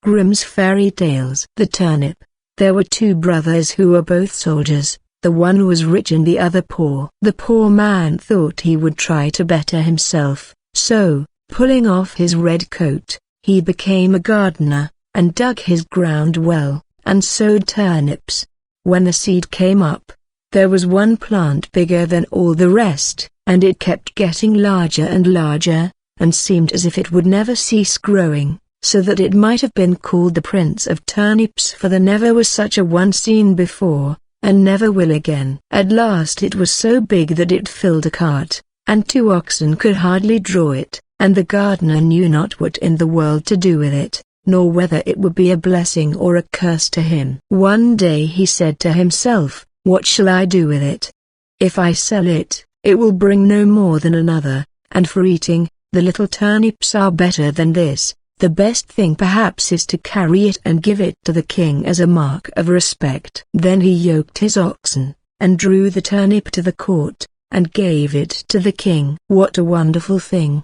Grimm's Fairy Tales. The Turnip. There were two brothers who were both soldiers. The one was rich and the other poor. The poor man thought he would try to better himself, so, pulling off his red coat, he became a gardener, and dug his ground well, and sowed turnips. When the seed came up, there was one plant bigger than all the rest, and it kept getting larger and larger, and seemed as if it would never cease growing, so that it might have been called the Prince of Turnips, for there never was such a one seen before, and never will again. At last it was so big that it filled a cart, and 2 oxen could hardly draw it, and the gardener knew not what in the world to do with it, nor whether it would be a blessing or a curse to him. One day he said to himself, "What shall I do with it? If I sell it, it will bring no more than another, and for eating, the little turnips are better than this. The best thing perhaps is to carry it and give it to the king as a mark of respect." Then he yoked his oxen, and drew the turnip to the court, and gave it to the king. "What a wonderful thing!"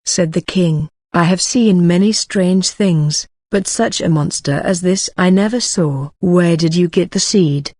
said the king. "I have seen many strange things, but such a monster as this I never saw." "Where did you get the seed?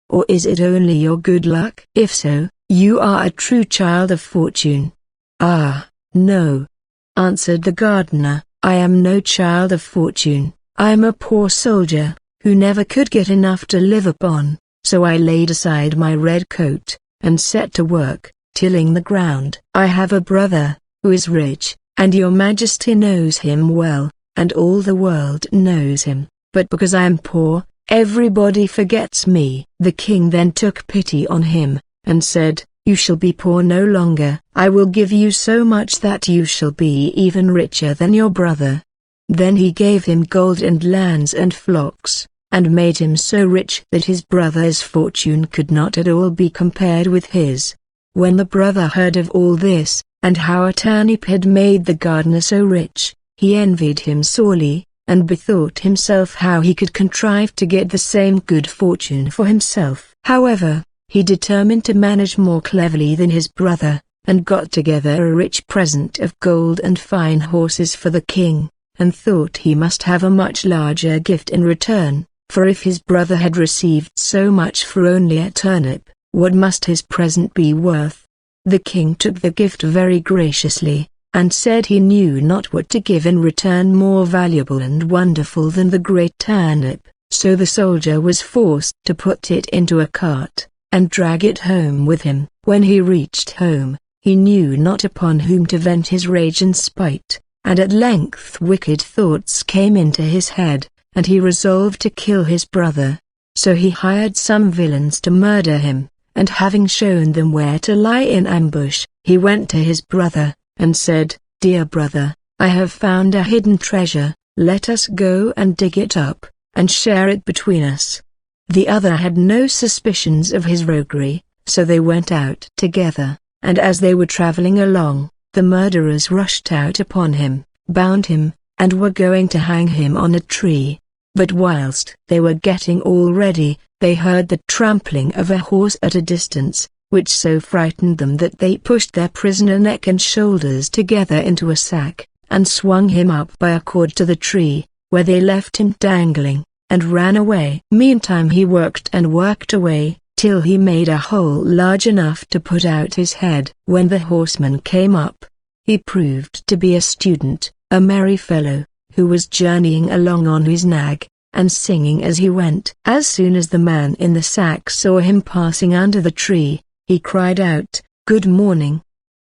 Or is it only your good luck? If so, you are a true child of fortune." "Ah, no," answered the gardener, "I am no child of fortune. I am a poor soldier, who never could get enough to live upon, so I laid aside my red coat, and set to work, tilling the ground. I have a brother, who is rich, and your majesty knows him well, and all the world knows him, but because I am poor, everybody forgets me." The king then took pity on him, and said, "You shall be poor no longer. I will give you so much that you shall be even richer than your brother." Then he gave him gold and lands and flocks, and made him so rich that his brother's fortune could not at all be compared with his. When the brother heard of all this, and how a turnip had made the gardener so rich, he envied him sorely, and bethought himself how he could contrive to get the same good fortune for himself. However, he determined to manage more cleverly than his brother, and got together a rich present of gold and fine horses for the king, and thought he must have a much larger gift in return, for if his brother had received so much for only a turnip, what must his present be worth? The king took the gift very graciously, and said he knew not what to give in return more valuable and wonderful than the great turnip, so the soldier was forced to put it into a cart, and drag it home with him. When he reached home, he knew not upon whom to vent his rage and spite, and at length wicked thoughts came into his head, and he resolved to kill his brother. So he hired some villains to murder him, and having shown them where to lie in ambush, he went to his brother, and said, "Dear brother, I have found a hidden treasure, let us go and dig it up, and share it between us." The other had no suspicions of his roguery, so they went out together, and as they were traveling along, the murderers rushed out upon him, bound him, and were going to hang him on a tree. But whilst they were getting all ready, they heard the trampling of a horse at a distance, which so frightened them that they pushed their prisoner neck and shoulders together into a sack, and swung him up by a cord to the tree, where they left him dangling, and ran away. Meantime he worked and worked away, till he made a hole large enough to put out his head. When the horseman came up, he proved to be a student, a merry fellow, who was journeying along on his nag, and singing as he went. As soon as the man in the sack saw him passing under the tree, he cried out, "Good morning!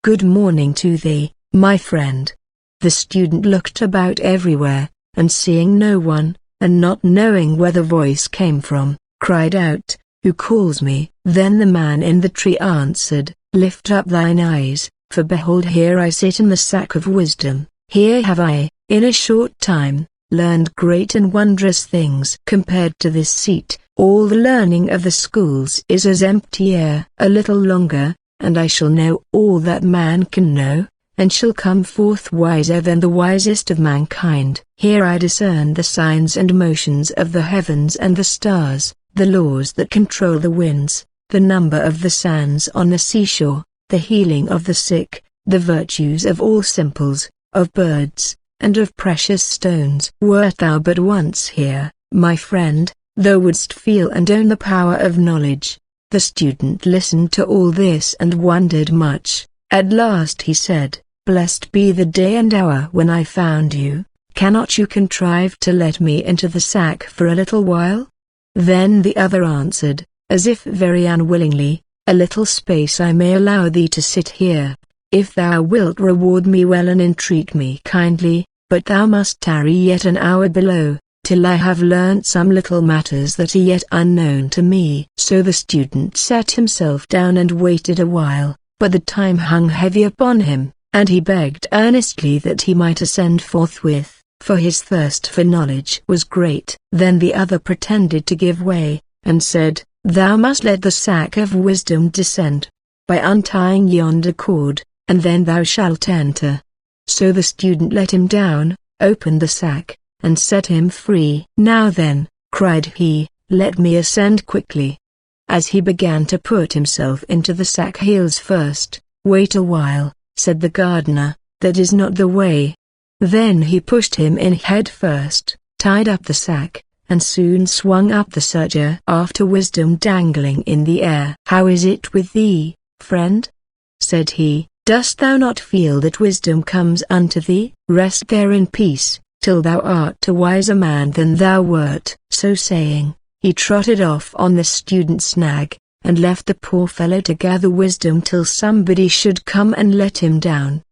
Good morning to thee, my friend." The student looked about everywhere, and seeing no one, and not knowing where the voice came from, cried out, "Who calls me?" Then the man in the tree answered, "Lift up thine eyes, for behold here I sit in the sack of wisdom. Here have I, in a short time, learned great and wondrous things. Compared to this seat, all the learning of the schools is as empty air. A little longer, and I shall know all that man can know, and shall come forth wiser than the wisest of mankind. Here I discern the signs and motions of the heavens and the stars, the laws that control the winds, the number of the sands on the seashore, the healing of the sick, the virtues of all simples, of birds, and of precious stones. Wert thou but once here, my friend, thou wouldst feel and own the power of knowledge. The student listened to all this and wondered much. At last he said, Blessed be the day and hour when I found you. Cannot you contrive to let me into the sack for a little while? Then the other answered, as if very unwillingly, A little space I may allow thee to sit here, if thou wilt reward me well and entreat me kindly, but thou must tarry yet an hour below, till I have learnt some little matters that are yet unknown to me. So the student sat himself down and waited a while, but the time hung heavy upon him, and he begged earnestly that he might ascend forthwith, for his thirst for knowledge was great. Then the other pretended to give way, and said, Thou must let the sack of wisdom descend, by untying yonder cord, and then thou shalt enter. So the student let him down, opened the sack, and set him free. Now then, cried he, let me ascend quickly. As he began to put himself into the sack heels first, Wait a while, said the gardener, that is not the way. Then he pushed him in head first, tied up the sack, and soon swung up the surger after wisdom dangling in the air. How is it with thee, friend? Said he, dost thou not feel that wisdom comes unto thee? Rest there in peace, till thou art a wiser man than thou wert. So saying, he trotted off on the student's nag, and left the poor fellow to gather wisdom till somebody should come and let him down.